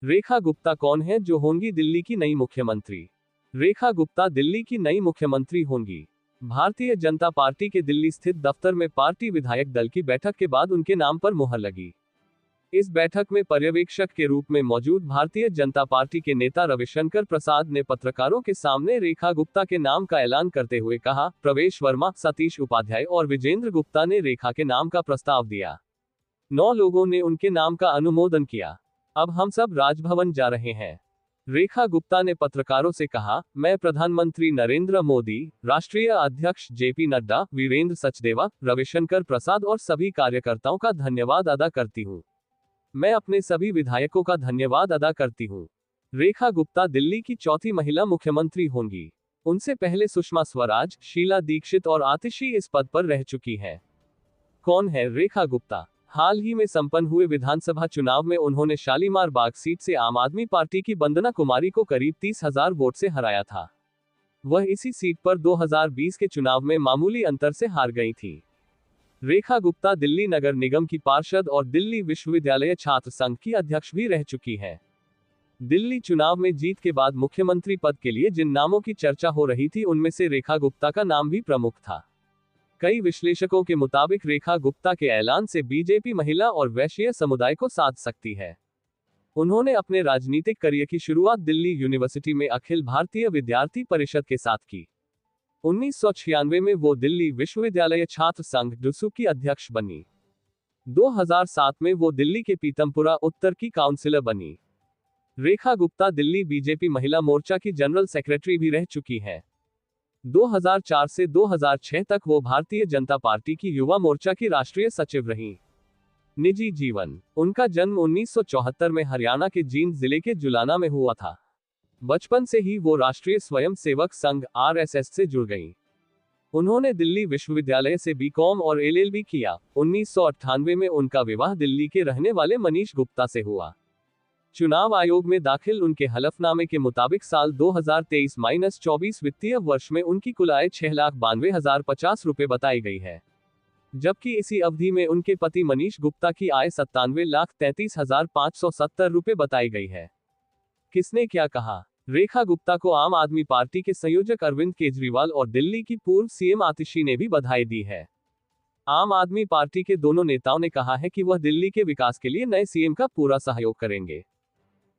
रेखा गुप्ता कौन है जो होंगी दिल्ली की नई मुख्यमंत्री? रेखा गुप्ता दिल्ली की नई मुख्यमंत्री होंगी। भारतीय जनता पार्टी के दिल्ली स्थित दफ्तर में पार्टी विधायक दल की बैठक के बाद उनके नाम पर मुहर लगी। इस बैठक में पर्यवेक्षक के रूप में मौजूद भारतीय जनता पार्टी के नेता रविशंकर प्रसाद ने पत्रकारों के सामने रेखा गुप्ता के नाम का ऐलान करते हुए कहा, प्रवेश वर्मा, सतीश उपाध्याय और विजेंद्र गुप्ता ने रेखा के नाम का प्रस्ताव दिया। 9 लोगों ने उनके नाम का अनुमोदन किया। अब हम सब राजभवन जा रहे हैं। रेखा गुप्ता ने पत्रकारों से कहा, मैं प्रधानमंत्री नरेंद्र मोदी, राष्ट्रीय अध्यक्ष जेपी नड्डा, वीरेंद्र सचदेवा, रविशंकर प्रसाद और सभी कार्यकर्ताओं का धन्यवाद अदा करती हूं। मैं अपने सभी विधायकों का धन्यवाद अदा करती हूं। रेखा गुप्ता दिल्ली की चौथी महिला मुख्यमंत्री होंगी। उनसे पहले सुषमा स्वराज, शीला दीक्षित और आतिशी इस पद पर रह चुकी हैं। कौन है रेखा गुप्ता? हाल ही में संपन्न हुए विधानसभा चुनाव में उन्होंने शालीमार बाग सीट से आम आदमी पार्टी की वंदना कुमारी को करीब 30,000 वोट से हराया था। वह इसी सीट पर 2020 के चुनाव में मामूली अंतर से हार गई थी। रेखा गुप्ता दिल्ली नगर निगम की पार्षद और दिल्ली विश्वविद्यालय छात्र संघ की अध्यक्ष भी रह चुकी हैं। दिल्ली चुनाव में जीत के बाद मुख्यमंत्री पद के लिए जिन नामों की चर्चा हो रही थी उनमें से रेखा गुप्ता का नाम भी प्रमुख था। कई विश्लेषकों के मुताबिक रेखा गुप्ता के ऐलान से बीजेपी महिला और वैश्य समुदाय को साध सकती है। उन्होंने अपने राजनीतिक करियर की शुरुआत दिल्ली यूनिवर्सिटी में अखिल भारतीय विद्यार्थी परिषद के साथ की। 1996 में वो दिल्ली विश्वविद्यालय छात्र संघ डुसू की अध्यक्ष बनी। 2007 में वो दिल्ली के पीतमपुरा उत्तर की काउंसिलर बनी। रेखा गुप्ता दिल्ली बीजेपी महिला मोर्चा की जनरल सेक्रेटरी भी रह चुकी हैं। 2004 से 2006 तक वो भारतीय जनता पार्टी की युवा मोर्चा की राष्ट्रीय सचिव रहीं। निजी जीवन। उनका जन्म 1974 में हरियाणा के जींद जिले के जुलाना में हुआ था। बचपन से ही वो राष्ट्रीय स्वयंसेवक संघ (आरएसएस) से जुड़ गईं। उन्होंने दिल्ली विश्वविद्यालय से बीकॉम और एलएलबी किया। 1998 में उनका विवाह दिल्ली के रहने वाले मनीष गुप्ता से हुआ। चुनाव आयोग में दाखिल उनके हलफनामे के मुताबिक साल 2023-24 वित्तीय वर्ष में उनकी कुल आय 6,92,050 रुपए बताई गई है, जबकि इसी अवधि में उनके पति मनीष गुप्ता की आय 97,33,570 रुपए बताई गई है। किसने क्या कहा? रेखा गुप्ता को आम आदमी पार्टी के संयोजक अरविंद केजरीवाल और दिल्ली की पूर्व सीएम आतिशी ने भी बधाई दी है। आम आदमी पार्टी के दोनों नेताओं ने कहा है कि वह दिल्ली के विकास के लिए नए सीएम का पूरा सहयोग करेंगे।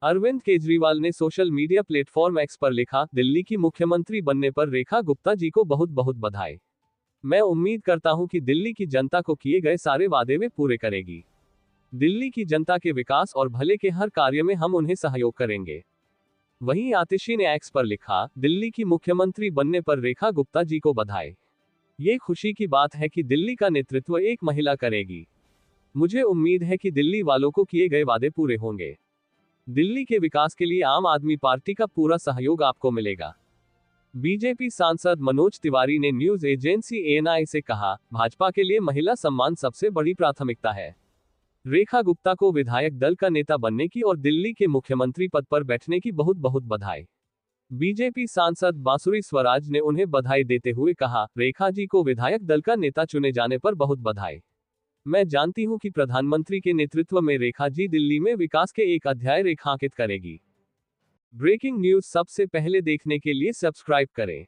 अरविंद केजरीवाल ने सोशल मीडिया प्लेटफॉर्म एक्स पर लिखा, दिल्ली की मुख्यमंत्री बनने पर रेखा गुप्ता जी को बहुत बहुत बधाई। मैं उम्मीद करता हूं कि दिल्ली की जनता को किए गए सारे वादे वे पूरे करेगी। दिल्ली की जनता के विकास और भले के हर कार्य में हम उन्हें सहयोग करेंगे। वहीं आतिशी ने एक्स पर लिखा, दिल्ली की मुख्यमंत्री बनने पर रेखा गुप्ता जी को बधाई। ये खुशी की बात है कि दिल्ली का नेतृत्व एक महिला करेगी। मुझे उम्मीद है कि दिल्ली वालों को किए गए वादे पूरे होंगे। दिल्ली के विकास के लिए आम आदमी पार्टी का पूरा सहयोग आपको मिलेगा। बीजेपी सांसद मनोज तिवारी ने न्यूज एजेंसी एएनआई से कहा, भाजपा के लिए महिला सम्मान सबसे बड़ी प्राथमिकता है। रेखा गुप्ता को विधायक दल का नेता बनने की और दिल्ली के मुख्यमंत्री पद पर बैठने की बहुत बहुत बधाई। बीजेपी सांसद बांसुरी स्वराज ने उन्हें बधाई देते हुए कहा, रेखा जी को विधायक दल का नेता चुने जाने पर बहुत बधाई। मैं जानती हूं कि प्रधानमंत्री के नेतृत्व में रेखा जी दिल्ली में विकास के एक अध्याय रेखांकित करेगी। ब्रेकिंग न्यूज सबसे पहले देखने के लिए सब्सक्राइब करें।